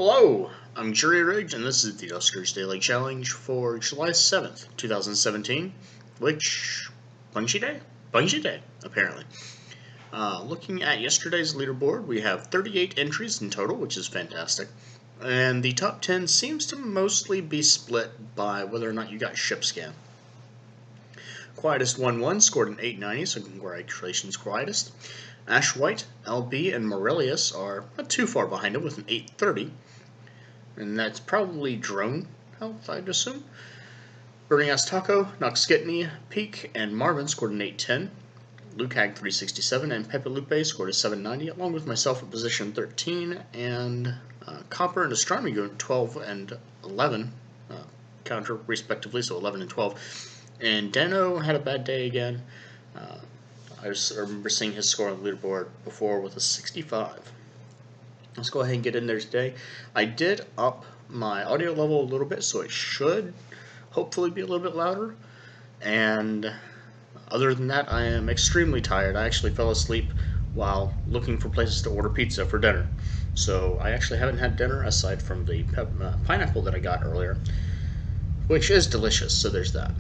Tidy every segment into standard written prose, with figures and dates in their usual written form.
Hello, I'm Jury Ridge, and this is the Duskers Daily Challenge for July 7th, 2017, which, Bungie Day? Bungie Day, apparently. Looking at yesterday's leaderboard, we have 38 entries in total, which is fantastic, and the top 10 seems to mostly be split by whether or not you got ship scan. Quietest 1-1 scored an 890, so congratulations, Quietest. Ash White, LB, and Morelius are not too far behind him with an 830. And that's probably drone health, I'd assume. Burning Ass Taco, Noxkitney, Peak, and Marvin scored an 810. Luke Hag 367 and Pepe Lupe scored a 790, along with myself at position 13, and Copper and Astronomy going 12 and 11 counter respectively, so 11 and 12. And Dano had a bad day again. I remember seeing his score on the leaderboard before with a 65. Let's go ahead and get in there today. I did up my audio level a little bit, so it should hopefully be a little bit louder. And other than that, I am extremely tired. I actually fell asleep while looking for places to order pizza for dinner. So I actually haven't had dinner aside from the pineapple that I got earlier, which is delicious, so there's that.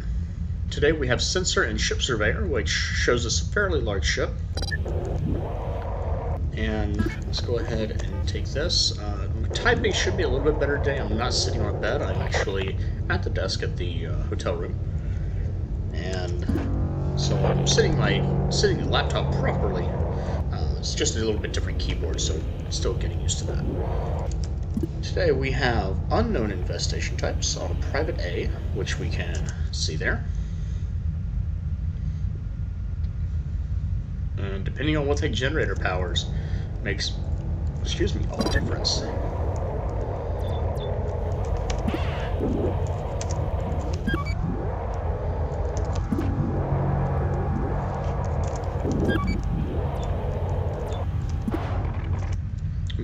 Today we have Sensor and Ship Surveyor, which shows us a fairly large ship. And let's go ahead and take this. Typing should be a little bit better today. I'm not sitting on a bed. I'm actually at the desk at the hotel room. And so I'm sitting the laptop properly. It's just a little bit different keyboard, so I'm still getting used to that. Today we have unknown infestation types on a private A, which we can see there. And depending on what the generator powers makes, all the difference.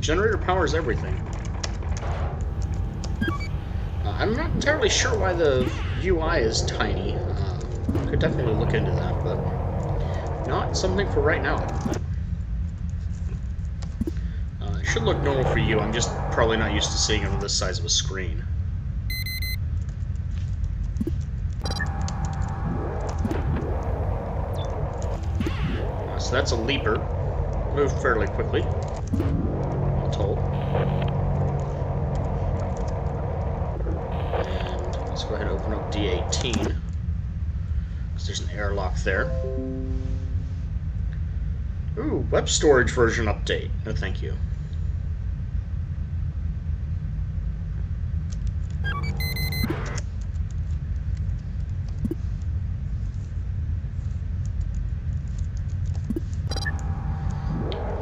Generator powers everything. I'm not entirely sure why the UI is tiny. Could definitely look into that, but not something for right now. It should look normal for you. I'm just probably not used to seeing it on this size of a screen. So that's a leaper. Moved fairly quickly, all told. And let's go ahead and open up D18, because there's an airlock there. Ooh, web storage version update. No, thank you.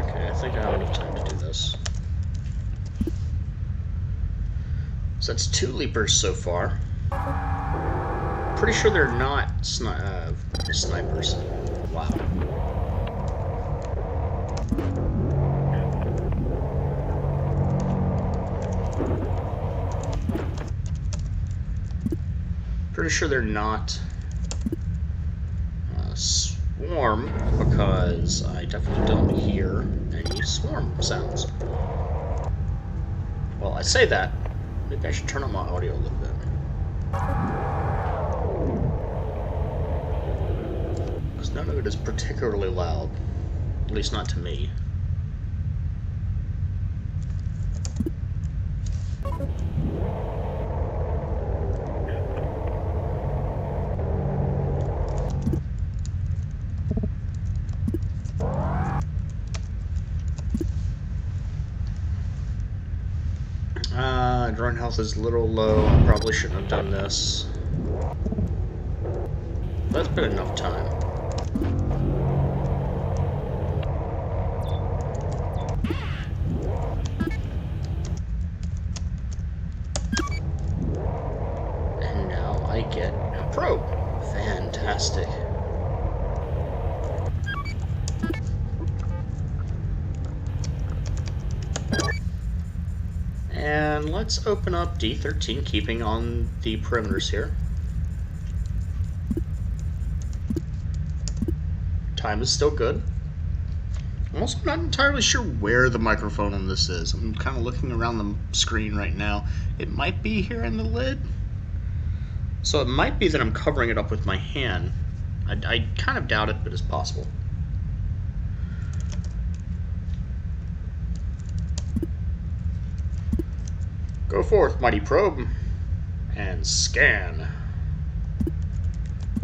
Okay, I think I have enough time to do this. So that's 2 leapers so far. Pretty sure they're not snipers. Wow. Pretty sure they're not swarm, because I definitely don't hear any swarm sounds. Well, I say that. Maybe I should turn up my audio a little bit. Because none of it is particularly loud. At least not to me. Drone health is a little low. I probably shouldn't have done this. That's been enough time. And now I get a probe. Fantastic. And let's open up D13, keeping on the perimeters here. Time is still good. I'm also not entirely sure where the microphone on this is. I'm kind of looking around the screen right now. It might be here in the lid. So it might be that I'm covering it up with my hand. I kind of doubt it, but it's possible. Go forth, mighty probe, and scan.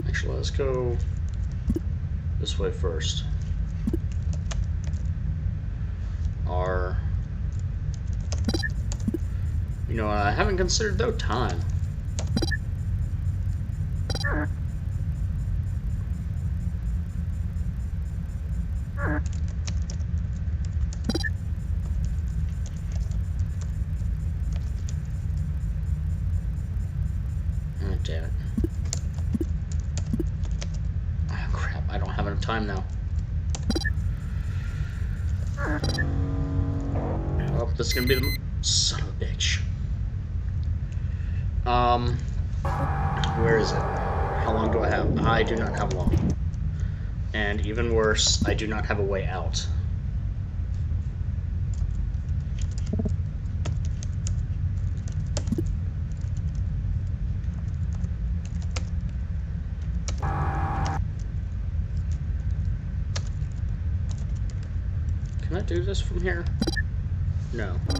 Actually, let's go this way first. R. You know, I haven't considered though time. Oh, damn it. Oh, crap. I don't have enough time now. Oh, this is gonna be the son of a bitch. Where is it? How long do I have? I do not have long. And even worse, I do not have a way out. Can I do this from here? No. I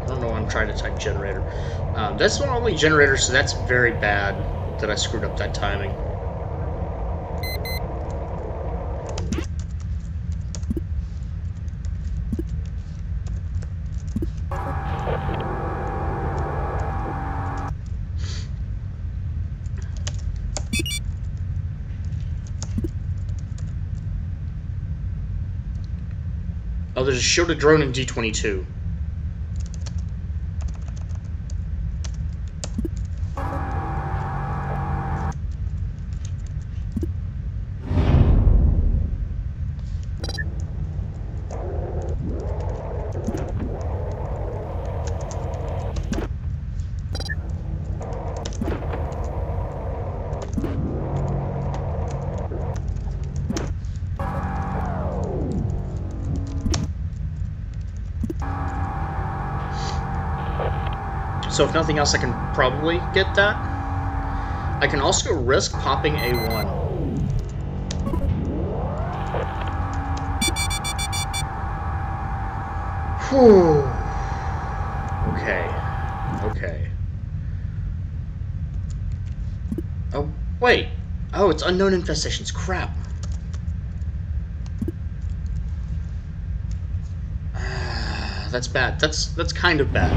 don't know why I'm trying to type generator. That's not only generator, so that's very bad that I screwed up that timing. Oh, there's a shielded drone in D22. So if nothing else, I can probably get that. I can also risk popping A1. Whew. Okay. Oh, wait. Oh, it's unknown infestations. Crap. That's bad. That's kind of bad.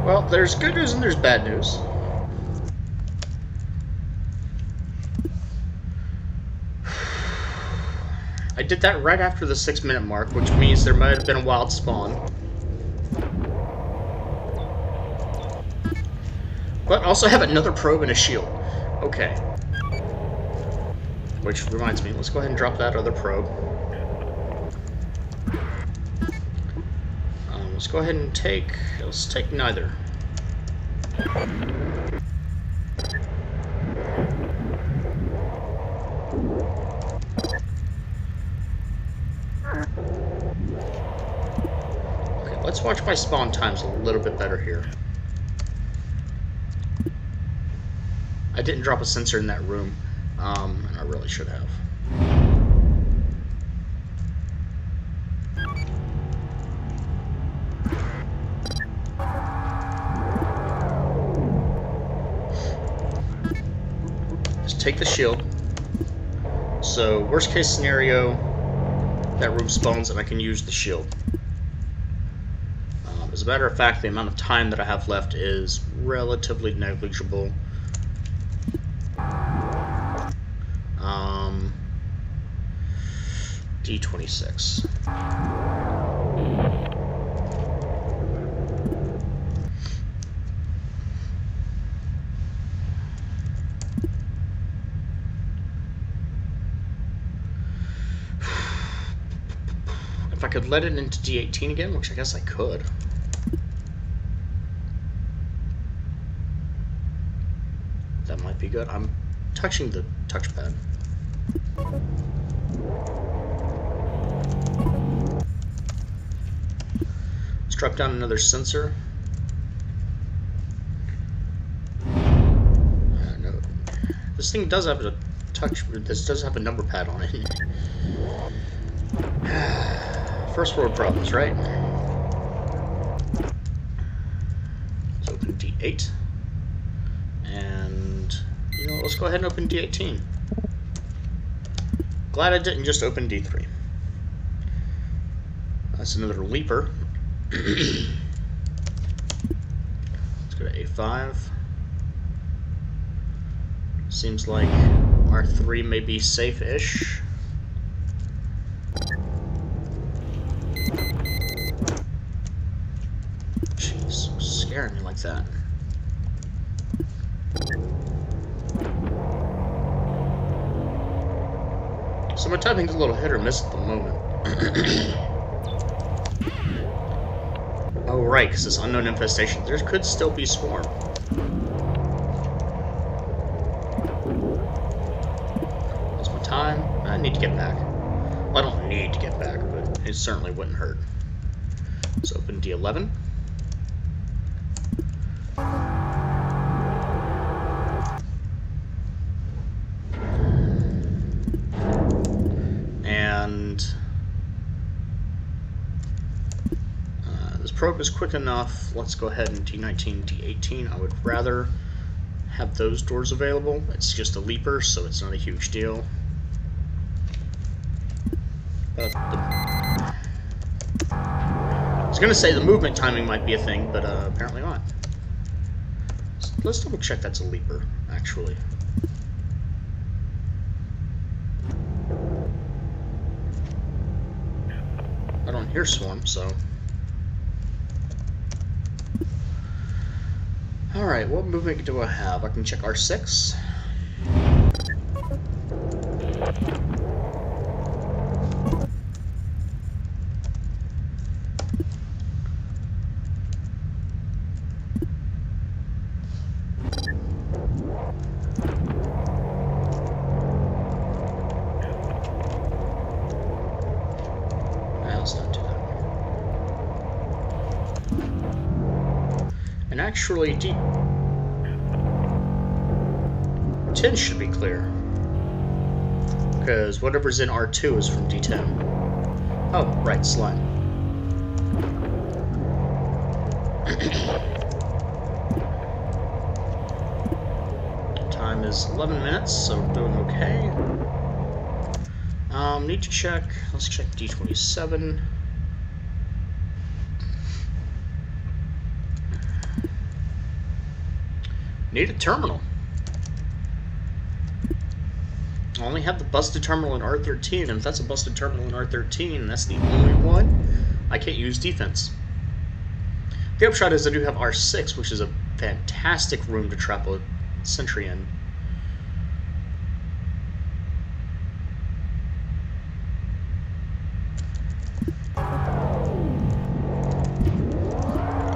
Well, there's good news and there's bad news. I did that right after the 6-minute mark, which means there might have been a wild spawn. But also have another probe and a shield. Okay. Which reminds me, let's go ahead and drop that other probe. Let's go ahead and let's take neither. Okay, let's watch my spawn times a little bit better here. I didn't drop a sensor in that room, and I really should have. Just take the shield. So, worst case scenario, that room spawns and I can use the shield. As a matter of fact, the amount of time that I have left is relatively negligible. D26. If I could let it into D18 again, which I guess I could. That might be good. I'm touching the touchpad. Let's drop down another sensor. No. This thing does have a this does have a number pad on it. First world problems, right? Let's open D8. And, you know, let's go ahead and open D18. Glad I didn't just open D3. That's another leaper. Let's go to A5. Seems like R3 may be safe-ish. Jeez, scaring me like that. So my typing's a little hit or miss at the moment. Oh right, because this unknown infestation. There could still be swarm. That's my time. I need to get back. Well, I don't need to get back, but it certainly wouldn't hurt. Let's open D11. And this probe is quick enough. Let's go ahead and D19, D18. I would rather have those doors available. It's just a leaper, so it's not a huge deal. But I was going to say the movement timing might be a thing, but apparently not. So let's double check that's a leaper, actually. I don't hear swarm, so... Alright, what movement do I have? I can check R6. Let's not do that. And actually, D10 should be clear. Because whatever's in R2 is from D10. Oh, right, slime. Time is 11 minutes, so we're doing okay. Need to check, let's check D27. Need a terminal. I only have the busted terminal in R13, and if that's a busted terminal in R13, and that's the only one, I can't use defense. The upshot is I do have R6, which is a fantastic room to trap a sentry in.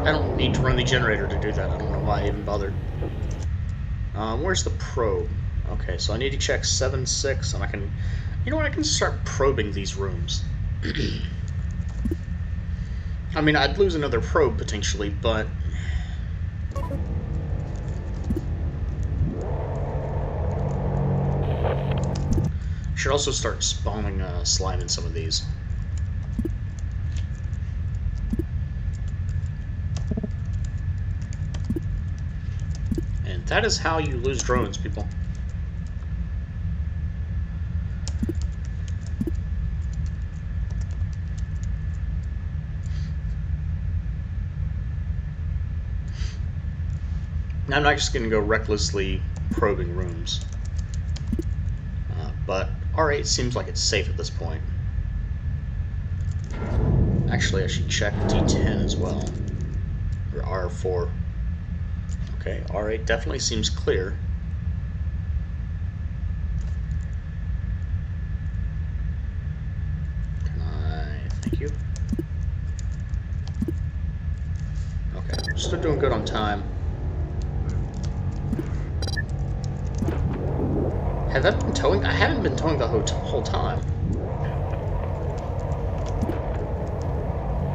I don't need to run the generator to do that. I don't know why I even bothered. Where's the probe? Okay, so I need to check 7-6, and I can... You know what? I can start probing these rooms. I mean, I'd lose another probe, potentially, but... Should also start spawning slime in some of these. And that is how you lose drones, people. Now, I'm not just going to go recklessly probing rooms. But R8 seems like it's safe at this point. Actually, I should check D10 as well. Or R4. Okay, R8 definitely seems clear. Can I think Thank you. Okay, still doing good on time. Have I been towing? I haven't been towing the whole time.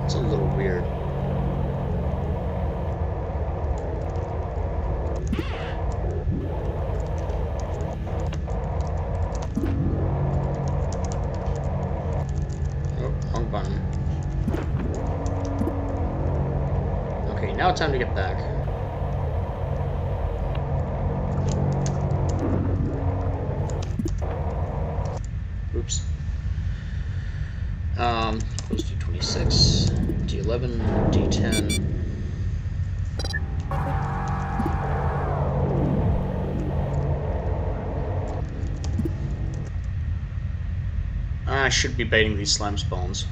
It's a little weird. Oh, wrong button. Okay, now time to get back. Oops. Close D26, D11, D10. I should be baiting these slime spawns.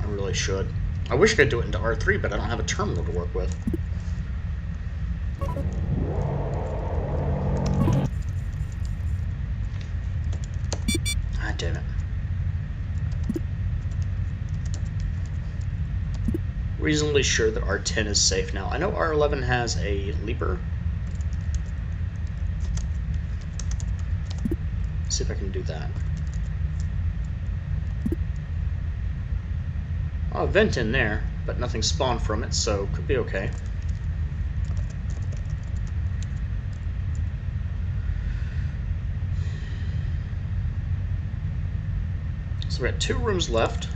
I really should. I wish I could do it into R3, but I don't have a terminal to work with. Ah, damn it. Reasonably sure that R10 is safe now. I know R11 has a leaper. See if I can do that. Oh, a vent in there, but nothing spawned from it, so could be okay. So we got 2 rooms left.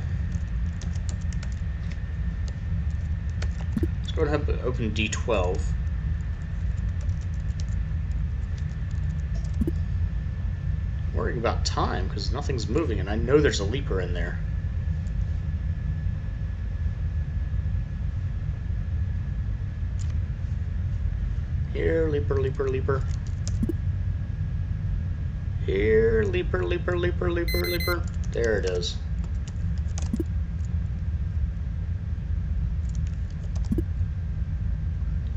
Let's go ahead and open D12. Worrying about time because nothing's moving, and I know there's a leaper in there. Here, leaper, leaper, leaper. Here, leaper, leaper, leaper, leaper, leaper. There it is.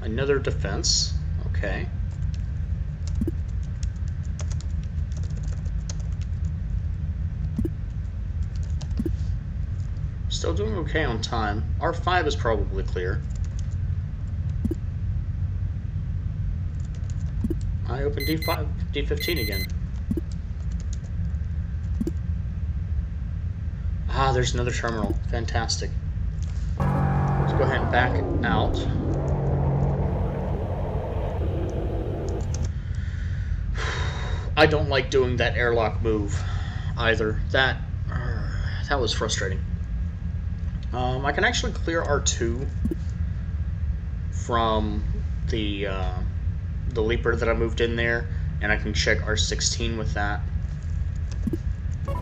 Another defense. Okay. Still doing okay on time. R5 is probably clear. I open D5, D15 again. Ah, there's another terminal. Fantastic. Let's go ahead and back out. I don't like doing that airlock move either. That was frustrating. I can actually clear R2 from the leaper that I moved in there, and I can check R16 with that. So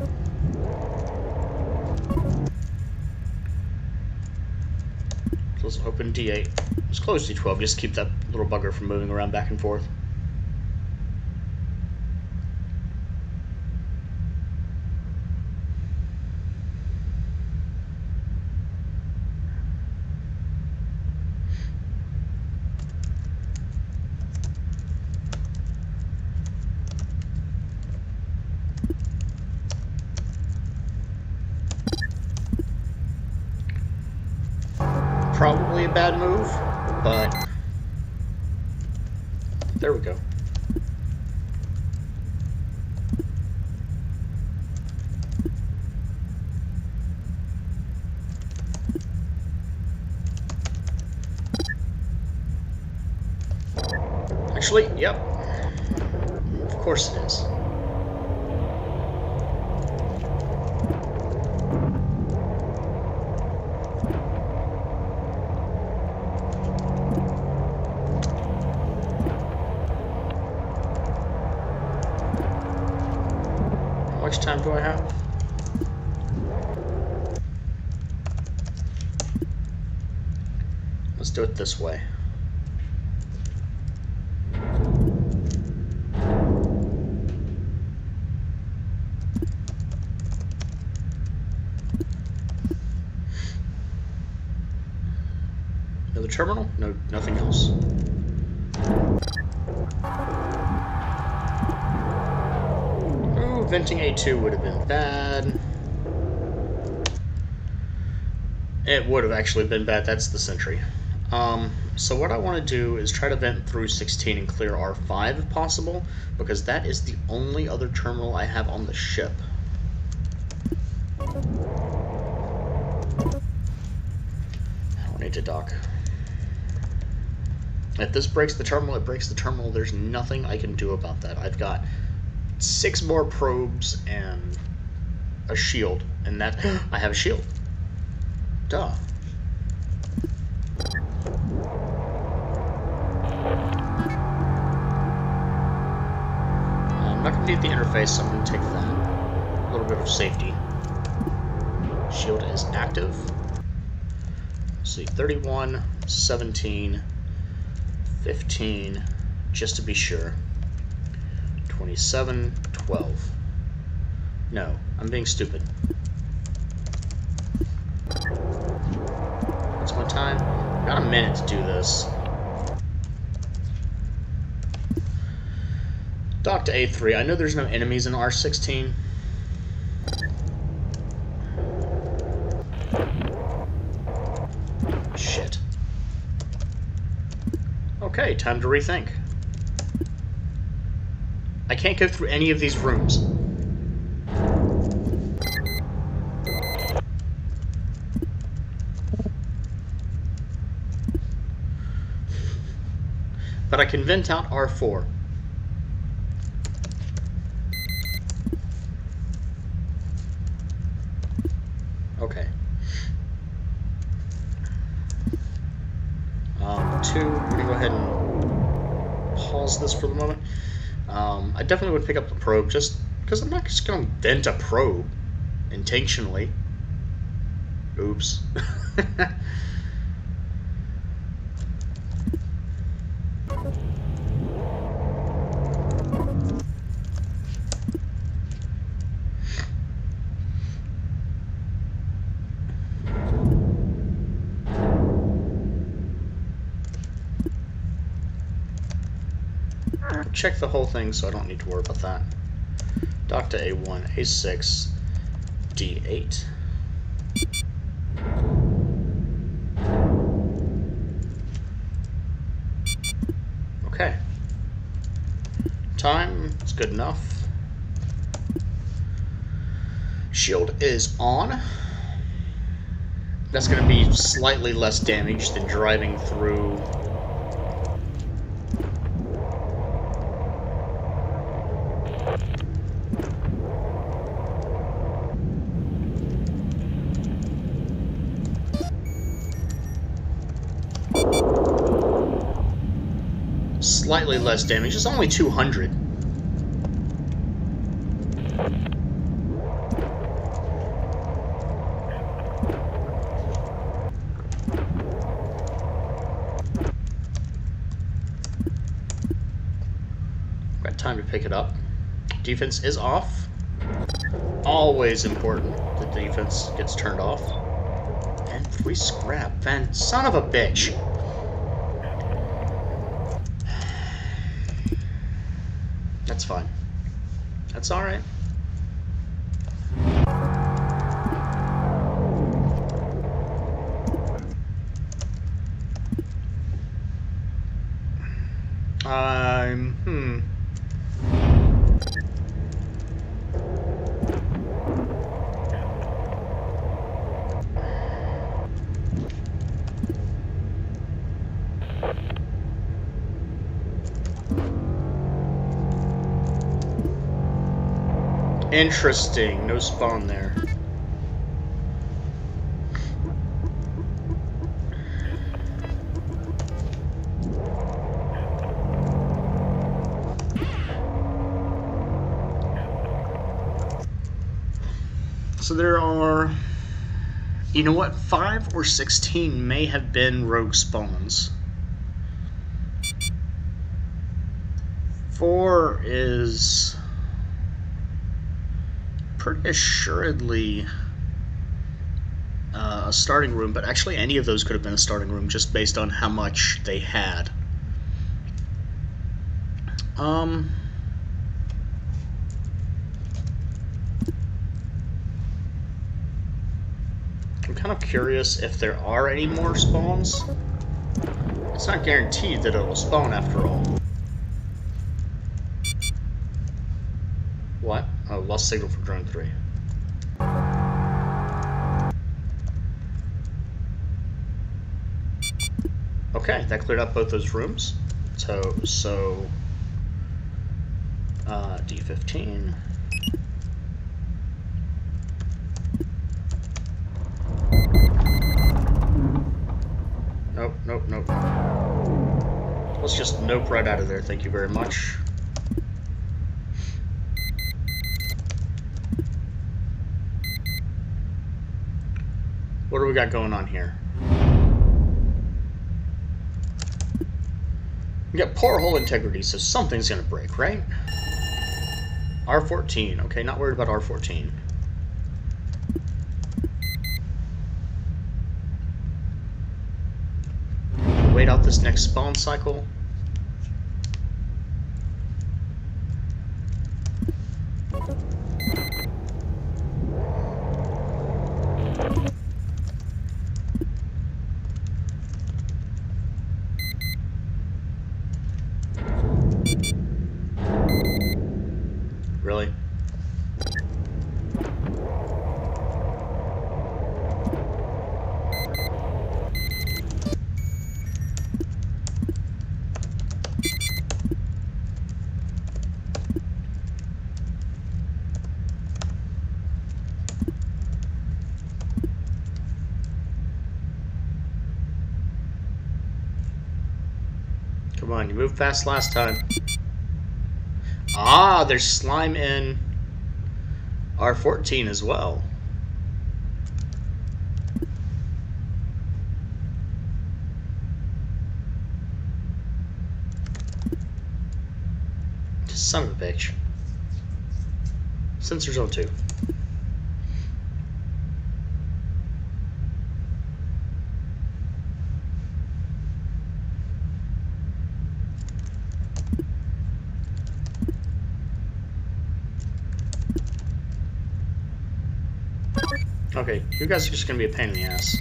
let's open D8. Let's close D12, just keep that little bugger from moving around back and forth. Probably a bad move, but there we go. Actually, yep. Of course it is. How much time do I have? Let's do it this way. Another terminal? No, nothing else. Ooh, venting A2 would have been bad. It would have actually been bad. That's the sentry. So what I want to do is try to vent through 16 and clear R5 if possible, because that is the only other terminal I have on the ship. I don't need to dock. If this breaks the terminal, it breaks the terminal. There's nothing I can do about that. I've got 6 more probes and a shield, and that I have a shield. Duh. I'm not going to need the interface, so I'm going to take that. A little bit of safety. Shield is active. Let's see, 31, 17, 15, just to be sure. 27, 12. No, I'm being stupid. What's my time? Got a minute to do this. Dock to A3. I know there's no enemies in R16. Shit. Okay, time to rethink. I can't go through any of these rooms. But I can vent out R4. Okay. 2, we're gonna go ahead and pause this for the moment. I definitely would pick up the probe just because I'm not just gonna vent a probe intentionally. Oops. Check the whole thing, so I don't need to worry about that. Dock to A1, A6, D8. Okay. Time is good enough. Shield is on. That's going to be slightly less damage than driving through. Slightly less damage. It's only 200. Got time to pick it up. Defense is off. Always important that defense gets turned off. And 3 scrap. Man, son of a bitch. That's fine. That's alright. Interesting. No spawn there. So there are, you know what, 5 or 16 may have been rogue spawns. 4 is pretty assuredly a starting room, but actually any of those could have been a starting room just based on how much they had. kind of curious if there are any more spawns. It's not guaranteed that it will spawn after all. What? Oh, lost signal for drone 3. Okay, that cleared up both those rooms. So D15. Nope. Let's just nope right out of there, thank you very much. What do we got going on here? We got poor hull integrity, so something's gonna break, right? R14, okay, not worried about R14. Wait out this next spawn cycle. Really? Come on, you moved fast last time. Ah, there's slime in R14 as well. Son of a bitch. Sensor zone 2. Okay, you guys are just gonna be a pain in the ass.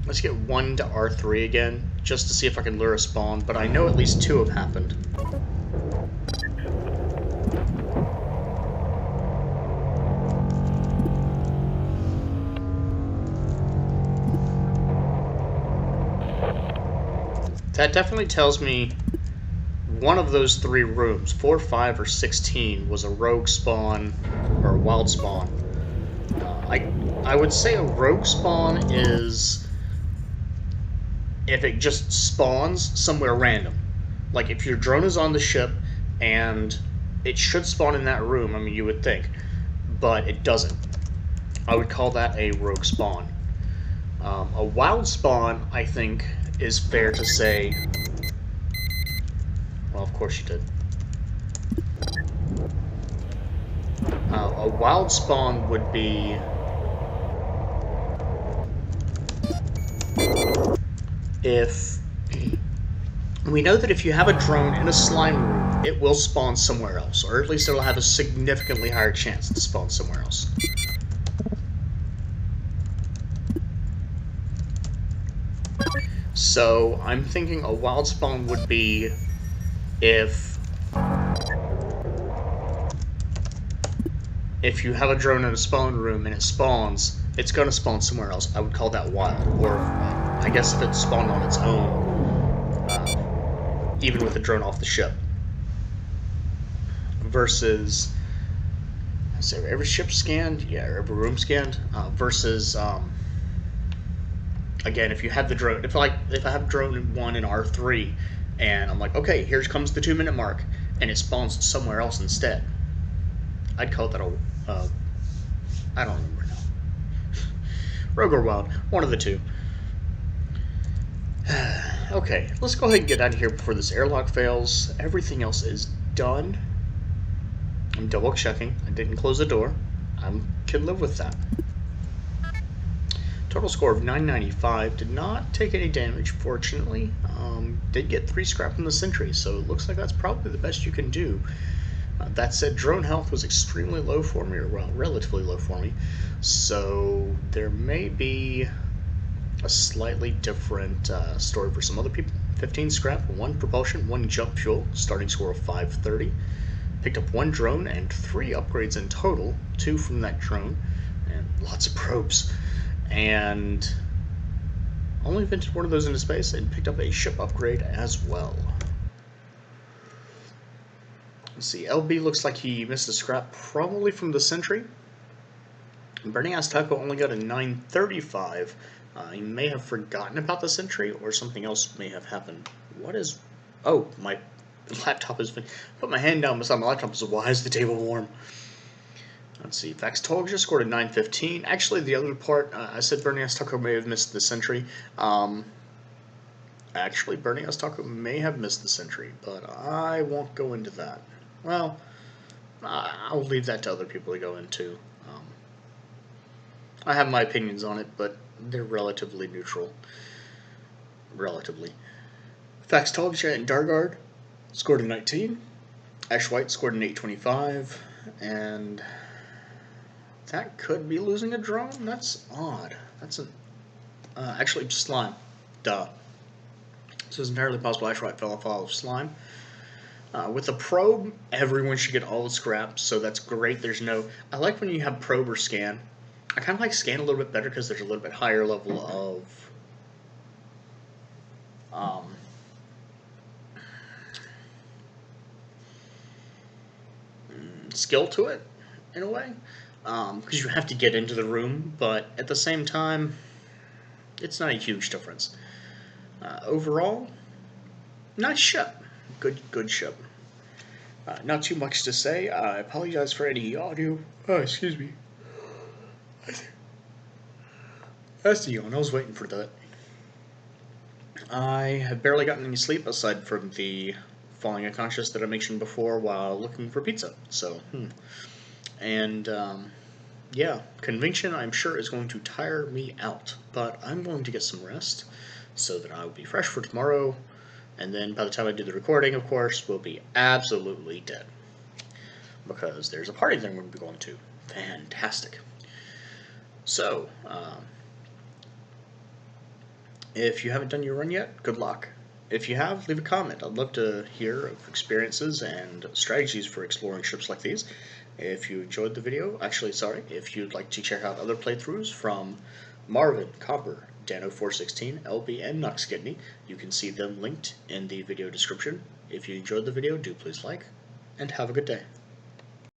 Let's get 1 to R3 again, just to see if I can lure a spawn, but I know at least 2 have happened. That definitely tells me one of those 3 rooms, 4, 5, or 16, was a rogue spawn or a wild spawn. I would say a rogue spawn is if it just spawns somewhere random. Like if your drone is on the ship and it should spawn in that room, I mean you would think, but it doesn't. I would call that a rogue spawn. A wild spawn, I think, is fair to say. Well, of course you did. A wild spawn would be if we know that if you have a drone in a slime room, it will spawn somewhere else, or at least it will have a significantly higher chance to spawn somewhere else. So I'm thinking a wild spawn would be if you have a drone in a spawn room and it spawns, it's going to spawn somewhere else. I would call that wild. Or I guess if it spawned on its own, even with the drone off the ship. Versus, so every ship scanned, yeah, or every room scanned. Versus, again, if you have the drone, if I have drone 1 in R3, and I'm like, okay, here comes the 2-minute mark, and it spawns somewhere else instead, I'd call that a, I don't remember now. Rogue or wild, one of the 2. Okay, let's go ahead and get out of here before this airlock fails. Everything else is done. I'm double checking. I didn't close the door. I can live with that. Total score of 995. Did not take any damage, fortunately. Did get 3 scrap from the sentry, so it looks like that's probably the best you can do. That said, drone health was extremely low for me, or well, relatively low for me. So there may be a slightly different story for some other people. 15 scrap, 1 propulsion, 1 jump fuel, starting score of 530. Picked up 1 drone and 3 upgrades in total, 2 from that drone, and lots of probes. And only vented 1 of those into space and picked up a ship upgrade as well. Let's see, LB looks like he missed a scrap, probably from the sentry. Burning Ass Taco only got a 935. He may have forgotten about the sentry, or something else may have happened. What is... Oh, my laptop has been... Put my hand down beside my laptop, so why is the table warm? Let's see, Faxtologist scored a 915. Actually, the other part, I said Burning Ass Taco may have missed the sentry. Actually, Burning Ass Taco may have missed the sentry, but I won't go into that. Well, I'll leave that to other people to go into. I have my opinions on it, but they're relatively neutral. Relatively. Faxtologist and Dargard scored a 19. Ash White scored an 825. And that could be losing a drone? That's odd. That's an... actually, slime. Duh. This is entirely possible. Ash White fell off all of slime. With a probe, everyone should get all the scraps, so that's great. There's no... I like when you have probe or scan. I kind of like scan a little bit better because there's a little bit higher level of skill to it, in a way, because you have to get into the room, but at the same time, it's not a huge difference. Overall, nice ship. Good ship. Not too much to say. I apologize for any audio. Oh, excuse me. That's the yawn. I was waiting for that. I have barely gotten any sleep aside from the falling unconscious that I mentioned before while looking for pizza. So, And, yeah, convention I'm sure is going to tire me out, but I'm going to get some rest so that I will be fresh for tomorrow, and then by the time I do the recording, of course, we'll be absolutely dead. Because there's a party that I'm going to be going to. Fantastic. So, if you haven't done your run yet, good luck. If you have, leave a comment. I'd love to hear of experiences and strategies for exploring ships like these. If you enjoyed the video, if you'd like to check out other playthroughs from Marvin, Copper, Dano416, LB, and Nuxkidney, you can see them linked in the video description. If you enjoyed the video, do please like, and have a good day.